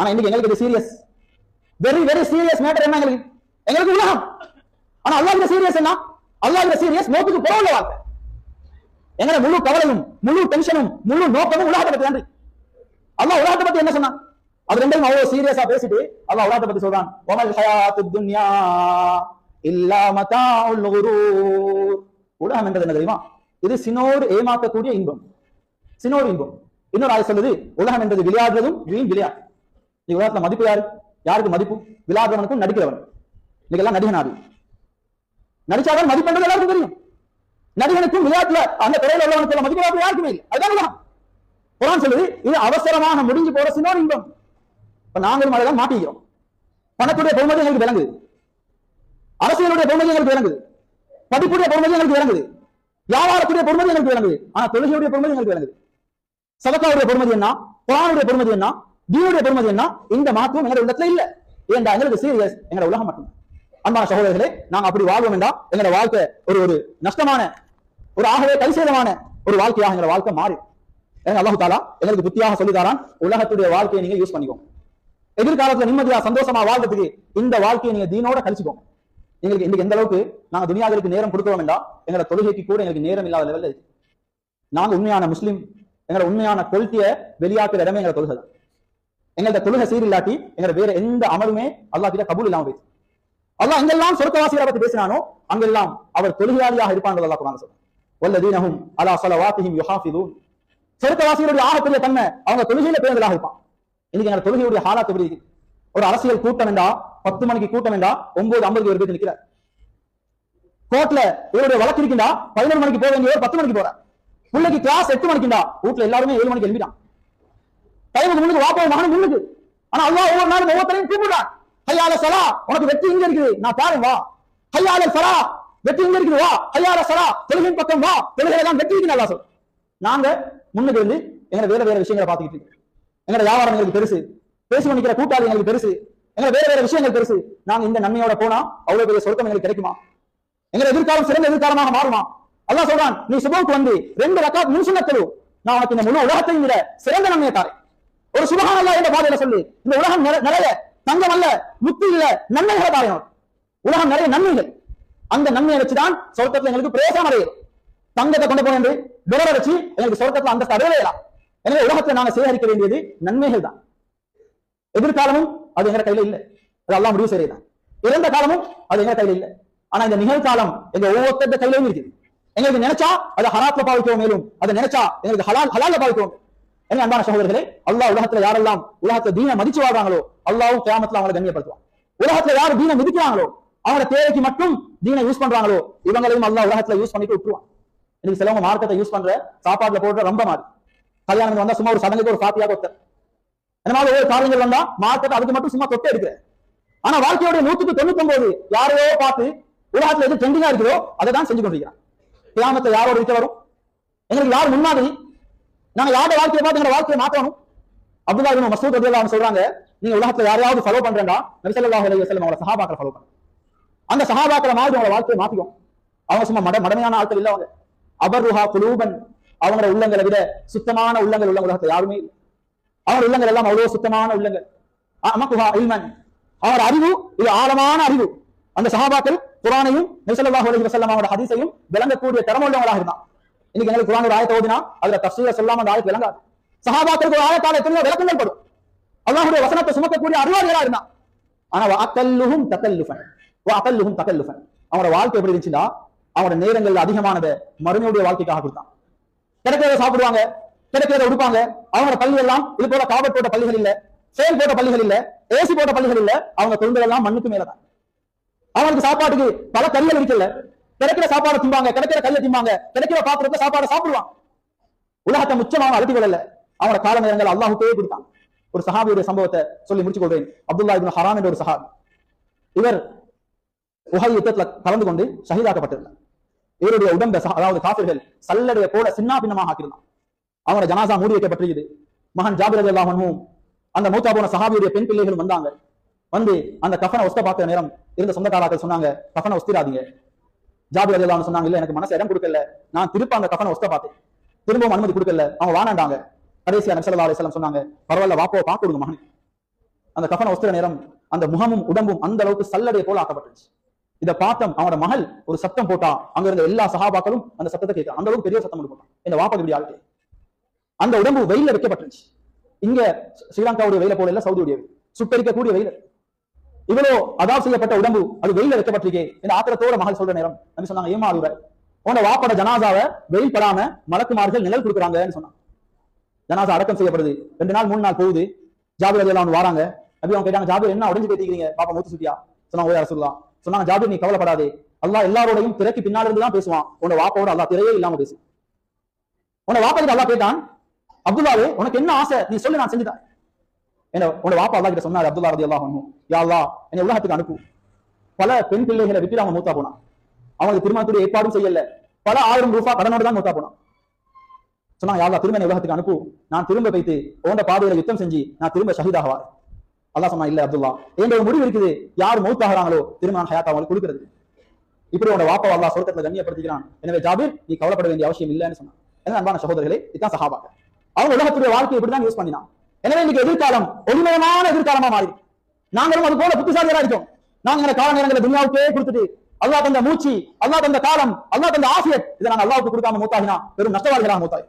ஆனா இன்னைக்கு எங்களுக்கு இது serious, very very serious matter. என்ன எங்களுக்கு உலகம். ஆனா அல்லாஹ்வுடைய சீரியஸ் என்ன? அல்லாஹ்வுடைய சீரியஸ் மௌத்துக்கு புறவுள்ள வாழ்க்கை. எங்க முழு கவலையும் முழு டென்ஷனும் முழு நோக்கமும் உலகத்தை பத்தி நன்றி. அல்லாஹ் உலகத்தை பத்தி என்ன சொன்னா? அது ரெண்டையும் அவ்வளவு சீரியஸா பேசிட்டு அல்லாஹ் உலகத்தை பத்தி சொல்றான். வமல் ஹயாத்துத் துன்யா இல்லா மதாஉல் குரூர். உலகம் என்றது என்ன தெரியுமா? இது சினோர் ஏமாற்றக்கூடிய இன்பம், சினோர் இன்பம். இன்னொரு ஆயத் சொல்லுது, உலகம் என்றது விளையாடுறதும் வீண் விளையாட்டு. இந்த உலகத்துல மதிப்பு யாரு? யாருக்கு மதிப்பு? விளையாடுறவனுக்கும் நடிக்கிறவன். இன்னைக்கு எல்லாம் நடிகனாரு, நடிச்சாதான் மதிப்புன்றது எல்லாருக்கும் தெரியும். நடிகனுக்கும் விளையாட்டுல அந்த துறையில உள்ளவனுக்கு மதிப்பு யாருக்குமே இல்லை. அதுதான் உலகம். குர்ஆன் சொல்லுது, இது அவசரமாக முடிஞ்சு போற சினோர் இன்பம். இப்ப நாங்களும் அதைதான் மாட்டிக்கிறோம். பணத்துடைய பொறுமதி எங்களுக்கு விளங்குது, அரசியலுடைய பொறுமதி எங்களுக்கு விளங்குது, படிப்புடைய பொறுமதி எங்களுக்கு விளங்குது, வியாபாரத்துடைய பொறுமதி எங்களுக்கு விளங்குது. ஆனா தொழுகையுடைய பொறுமதி எங்களுக்கு விளங்குது. சதகாவுடைய பொறுமதி என்ன? குர்ஆனுடைய பொறுமதி என்ன? தீனுடைய பொறுமதி என்ன? இந்த மாற்றம் எங்களுடைய உள்ளத்துல இல்ல. ஏன்டா எங்களுக்கு சீரியஸ் எங்களுடைய உலகம் மட்டும். அன்பான சகோதரர்களே, நாங்க அப்படி வாழ்வோம் என்றா எங்களுடைய வாழ்க்கை ஒரு நஷ்டமான, ஒரு ஆகவே கைசேதமான ஒரு வாழ்க்கையாக எங்களுடைய வாழ்க்கை மாறி. அல்லாஹ் தஆலா எங்களுக்கு புத்தியாக சொல்லித்தாரான், உலகத்துடைய வாழ்க்கையை நீங்க யூஸ் பண்ணிக்கோங்க. எதிர்காலத்துல நிம்மதியா சந்தோஷமா வாழ்றதுக்கு இந்த வாழ்க்கையை நீங்க தீனோட கழிச்சுக்கோங்க. எங்களுக்கு இன்னைக்கு எந்த அளவுக்கு நாங்க துனியாவிற்கு நேரம் கொடுக்கிறோம் என்றா எங்களோட தொழுகைக்கு கூட எங்களுக்கு நேரம் இல்லாத லெவல்ல இருக்கு. நாங்க உண்மையான முஸ்லிம், எங்களோட உண்மையான கொள்கையை வெளியாக்குற இடமே எங்களை தொழுகை தான். எங்களோட தொழுகை சீரில்லாட்டி எங்களை வேற எந்த அமலுமே அல்லாஹ் கிட்ட கபூல் இல்லாம போயிடுச்சு. அல்லாஹ் எங்கெல்லாம் சொர்க்கவாசிகளை பத்தி பேசினானோ அங்கெல்லாம் அவர் தொழுகையாளியாக இருப்பான் அல்லாஹ் குர்ஆன்ல சொல்றான். வல்லதீனஹும் அலா ஸலவாத்திஹிம் யுஹாஃபிதூன். சொர்க்கவாசிகளுடைய ஆகப்பெரிய தன்மை அவங்க தொழுகையில பேருந்தலாக இருப்பான். இன்னைக்கு எங்க தொழுகையுடைய ஹாலாத் எப்படி இருக்கு? ஒரு அரசியல் கூட்டம் என்றா 10 மணிக்கு கூட்டம் என்றா 9:50 ஒரு பேர் நிற்கிறார். கோர்ட்ல இவருடைய வழக்கு இருக்கின்றா 11 மணிக்கு போக வேண்டியவர் 10 மணிக்கு போறார். பிள்ளைக்கு கிளாஸ் 8 மணிக்குண்டா வீட்டுல எல்லாருமே 7 மணிக்கு எழுப்பிட்டான். டைமுக்கு முன்னுக்கு வாப்பாவும் மகனும் முன்னுக்கு. ஆனா அல்லாஹ் ஒவ்வொரு நாளும் ஒவ்வொருத்தரையும் கூப்பிடுறான். ஹய்யால ஸலா, உனக்கு வெற்றி இங்க இருக்குது, நான் பாருங்க வா. ஹய்யால ஸலா, வெற்றி இங்க இருக்குது வா. ஹய்யால ஸலா, தொழுகையின் பக்கம் வா. தொழுகையில தான் வெற்றி இருக்குன்னு அல்லாஹ் சொல்றான். நாங்க முன்னுக்கு வந்து எங்க வேற வேற விஷயங்களை பார்த்துக்கிட்டு இருக்கோம். எங்க வியாபாரம் எங்களுக்கு பெருசு, பேசி நிக்கிற கூட்டாளி எங்களுக்கு பெருசு, எங்க வேற வேற விஷயங்கள் பெருசு. நாங்க இந்த நன்மையோட போனா அவ்வளவு பெரிய சொர்க்கம் எங்களுக்கு கிடைக்குமா? எங்க எதிர்காலம் சிறந்த எதிர்காலமாக மாறுமா? அல்லாஹ் சொல்றான், நீ சுபஹ்க்கு வந்து 2 ரக்காத் முன்சுன்னத் தொழு, நான் உனக்கு இந்த முழு உலகத்தையும் விட சிறந்த நன்மையை தாரேன். ஒரு சுபஹானல்லாஹ் என்ற பாதையில சொல்லு. இந்த உலகம் நிறைய தங்கம் அல்ல, முத்து இல்ல, நன்மைகளை தாரேன். உலகம் நிறைய நன்மைகள், அந்த நன்மையை வச்சுதான் சொர்க்கத்துல எங்களுக்கு பிரயோசனம் அடையும். தங்கத்தை கொண்டு போய் என்று விரல வச்சு எங்களுக்கு சொர்க்கத்துல அந்தஸ்து அடையலாம். எனவே உலகத்துல நாங்க சேகரிக்க வேண்டியது நன்மைகள் தான். எதிர்காலமும் அது எங்க கையில இல்ல, அது அல்லாஹ் முடிவு செய்யறான். இறந்த காலமும் அது எங்க கையில இல்ல. ஆனா இந்த நிகழ்காலம் எங்க ஒவ்வொருத்தருடைய கையிலும் இருக்குது. எங்களுக்கு நினைச்சா அதை ஹராத்ல பாவிக்கவும் மேலும், அதை நினைச்சா எங்களுக்கு ஹலால்ல பாவிக்கவும். என்ன அன்பான சகோதரர்களே, அல்லாஹ் உலகத்துல யாரெல்லாம் உலகத்துல தீனை மதிச்சு வாழ்றாங்களோ அல்லாஹ்வும் கியாமத்துல அவங்களை கண்ணியப்படுத்துவான். உலகத்துல யாரு தீனை மிதிக்கிறாங்களோ அவங்களோட தேவைக்கு மட்டும் தீனை யூஸ் பண்றாங்களோ இவங்களையும் அல்லாஹ் உலகத்துல யூஸ் பண்ணிட்டு விட்டுருவான். இன்னைக்கு சிலவங்க மார்க்கத்தை யூஸ் பண்ற சாப்பாட்டுல போடுற ரொம்ப மாதிரி கல்யாணம் வந்தா சும்மா ஒரு சடங்குக்கு ஒரு பாத்தியாக ஒருத்தர் இந்த மாதிரி ஒவ்வொரு காரியங்கள் வந்தா மார்க்கெட் அதுக்கு மட்டும் சும்மா தொட்டே எடுக்கிற. ஆனா வாழ்க்கையோட 199 யாரையோ பார்த்து உலகத்துல எது ட்ரெண்டிங்கா இருக்கிறோ அதை தான் செஞ்சு கொண்டிருக்கிறான். கியாமத்தை யாரோட இருக்க வரும்? எங்களுக்கு யார் முன்னாடி? நாங்க யாரோட வாழ்க்கையை பார்த்து எங்க வாழ்க்கையை மாற்றணும். அப்துல்லாஹ் இப்னு மஸ்ஊத் ரலியல்லாஹு அன்ஹு சொல்றாங்க, நீங்க உலகத்துல யாரையாவது ஃபாலோ பண்றேன்னா நபி ஸல்லல்லாஹு அலைஹி வஸல்லம் அவங்கள சஹாபாக்களை ஃபாலோ பண்ணுங்க. அந்த சஹாபாக்களை மாதிரி உங்களோட வாழ்க்கையை மாத்திக்கும். அவங்க சும்மா மடமையான ஆட்கள் இல்ல, அவங்க அபர்ருஹா குலூபன், அவங்களோட உள்ளங்களை விட சுத்தமான உள்ளங்கள் உள்ள உலகத்துல யாருமே இல்லை. அவங்க உள்ளங்கள் எல்லாம் அவ்வளவு சுத்தமான உள்ளங்கள். அமகுஹா இல்மன், அவரோட அறிவு இது ஆழமான அறிவு. அந்த சஹாபாக்கள் குர்ஆனையும் நபி ஸல்லல்லாஹு அலைஹி வஸல்லம் அவரோட ஹதீஸையும் விளங்கக்கூடிய திறமையுள்ளவங்களாக இருந்தான். இன்னைக்கு எங்களுக்கு குர்ஆன் ஒரு ஆயத்தை ஓதினா அதுல தஃசீரை சொல்லாம அந்த ஆயத்தை விளங்காது. சஹாபாக்களுக்கு ஒரு ஆயத்தால எத்தனையோ விளக்கங்கள் படும். அல்லாஹ்வுடைய வசனத்தை சுமக்கக்கூடிய அறிவாளிகளா இருந்தான். ஆனா வஅகல்லுஹும் தகல்லுஃபன் வஅகல்லுஹும் தகல்லுஃபன், அவரோட வாழ்க்கை எப்படி இருந்துச்சுன்னா அவரோட நேரங்கள்ல அதிகமானதை மறுமையுடைய வாழ்க்கைக்காக கொடுத்தான். கிடைக்கிறத சாப்பிடுவாங்க, கிடைக்கிறத உடுப்பாங்க. அவங்களோட பள்ளி எல்லாம் இது போல காபட் போட்ட பள்ளிகள் இல்ல, செயல் போட்ட பள்ளிகள் இல்ல, ஏசி போட்ட பள்ளிகள் இல்ல. அவங்க தொழுந்தெல்லாம் மண்ணுக்கு மேலதான். அவங்களுக்கு சாப்பாட்டுக்கு பல கறிகள் இருக்கல, கிடைக்கிற சாப்பாடு திம்பாங்க, கிடைக்கிற கையை திம்பாங்க, கிடைக்கிற பாத்திரத்தை சாப்பாடு சாப்பிடுவாங்க. உலகத்தை முச்சம் அவங்க அழுத்தி கொள்ளல. அவங்களோட கால நேரங்கள் அல்லாஹ்வுக்கே கொடுத்தான். ஒரு சஹாபியுடைய சம்பவத்தை சொல்லி முடிச்சு கொள்றேன். அப்துல்லாஹ் இப்னு ஹராம் என்ற ஒரு சஹாபி, இவர் உஹது யுத்தத்துல கலந்து கொண்டு ஷஹீதாக்கப்பட்டிருந்தார். இவருடைய உடம்பை அதாவது காஃபிர்கள் சல்லடைய போல சின்ன பின்னமாக ஆக்கியிருந்தான். அவங்களோட ஜனாசா மூடி வைக்கப்பட்டிருக்குது. மகன் ஜாபிர் ரலியல்லாஹு அன்ஹு அந்த மூத்தா போன சஹாபியுடைய பெண் பிள்ளைகள் வந்தாங்க. வந்து அந்த கஃபனை ஒஸ்த பார்த்த நேரம் இருந்த சொந்தக்காரர்கள் சொன்னாங்க, கஃபனை ஒஸ்திராதீங்க. ஜாபிர் ரலியல்லாஹு அன்ஹு சொன்னாங்க, இல்ல எனக்கு மனசு இடம் கொடுக்கல, நான் திருப்ப அந்த கஃபனை ஒஸ்த பார்த்தேன், திரும்பவும் அனுமதி கொடுக்கல, அவங்க வானாண்டாங்க. கடைசியா நபி ஸல்லல்லாஹு அலைஹி வஸல்லம் சொன்னாங்க, பரவாயில்ல வாப்போ பார்க்க கொடுங்க மகன். அந்த கஃன ஒஸ்திர நேரம் அந்த முகமும் உடம்பும் அந்த அளவுக்கு சல்லடைய போல ஆக்கப்பட்டுச்சு. இதை பார்த்தோம் அவனோட மகள் ஒரு சத்தம் போட்டா, அங்க இருந்த எல்லா சஹாபாக்களும் அந்த சத்தத்தை கேட்க அந்த அளவுக்கு பெரிய சத்தம் போட்டான். இந்த வாப்பாக்கு இப்படி ஆகிட்டு அந்த உடம்பு வெயில வைக்கப்பட்டுருச்சு. இங்க ஸ்ரீலங்காவுடைய வெயில போல இல்ல, சவுதியுடைய வெயில், சுட்டரிக்கக்கூடிய வெயில். இவ்வளவு அதாவது செய்யப்பட்ட உடம்பு அது வெயில வைக்கப்பட்டிருக்கே. இந்த ஆத்திரத்தோட மகள் சொல்ற நேரம் நபி சொன்னாங்க, ஏமா அழுவ, உன வாப்போட ஜனாசாவை வெயில் படாம மலக்குமார்கள் நிழல் கொடுக்குறாங்கன்னு சொன்னாங்க. ஜனாசா அடக்கம் செய்யப்படுது, 2 நாள் 3 நாள் போகுது. ஜாபிர் ரலியல்லாஹு வராங்க. நபி அவங்க கேட்டாங்க, ஜாபிர் என்ன உடைஞ்சு பேசிக்கிறீங்க, பாப்பா மூத்து சுட்டியா? சொன்னாங்க, ஓ யா ரசூலுல்லாஹ். சொன்னாங்க, ஜாபிர் நீ கவலைப்படாதே, அல்லாஹ் எல்லாரோடையும் திரைக்கு பின்னால இருந்து தான் பேசுவான், உன வாப்பாவோட அல்லாஹ் திரையே இல்லாம பேசு. உன வாப்பா கிட்ட அல்லாஹ் கேட்டான், அப்துல்லாவே உனக்கு என்ன ஆசை நீ சொல்லு, நான் செஞ்சுட்டேன். உன வாப்பா அல்லாஹ் கிட்ட சொன்னாரு, அப்துல்லா ரலியல்லாஹு அன்ஹு, யா அல்லாஹ் என்னை உலகத்துக்கு அனுப்பு. பல பெண் பிள்ளைகளை விட்டு அவன் மூத்தா போனான், அவனுக்கு திருமணத்துடைய ஏற்பாடும் செய்யல, பல 1000 ரூபாய் கடனோடு தான் மூத்தா போனான். சொன்னாங்க, யா அல்லாஹ் திரும்ப என்னை உலகத்துக்கு அனுப்பு, நான் திரும்ப வைத்து உன்ட பாதையில யுத்தம் செஞ்சு நான் திரும்ப ஷஹீதாகவா. அல்லாஹ் சொன்னா, இல்ல அப்துல்லா, என்ற ஒரு முடிவு இருக்குது, யார் மௌத்தாகிறாங்களோ திரும்ப நான் ஹயாத் அவங்களுக்கு கொடுக்கிறது. இப்படி உன்னோட வாப்பா அல்லாஹ் சொர்க்கத்துல கண்ணியப்படுத்திக்கிறான். எனவே ஜாபிர் நீ கவலைப்பட வேண்டிய அவசியம் இல்லைன்னு சொன்னான். என்ன அன்பான சகோதரர்களே, இதுதான் சஹாபாக்கள். அவங்க உலகத்துடைய வாழ்க்கையை இப்படிதான் யூஸ் பண்ணினான். எனவே இன்னைக்கு எதிர்காலம் ஒளிமயமான எதிர்காலமா மாறி நாங்களும் அது போல புத்திசாலியா இருக்கோம். நாங்க கால நேரங்களை துன்யாவுக்கே கொடுத்துட்டு அல்லாஹ் தந்த மூச்சு, அல்லாஹ் தந்த காலம், அல்லாஹ் தந்த ஆஃபியத், இதை நாங்க அல்லாஹ்வுக்கு கொடுக்காம மூத்தாகினா பெரும் நஷ்டவாதிகளாக மூத்தாய்.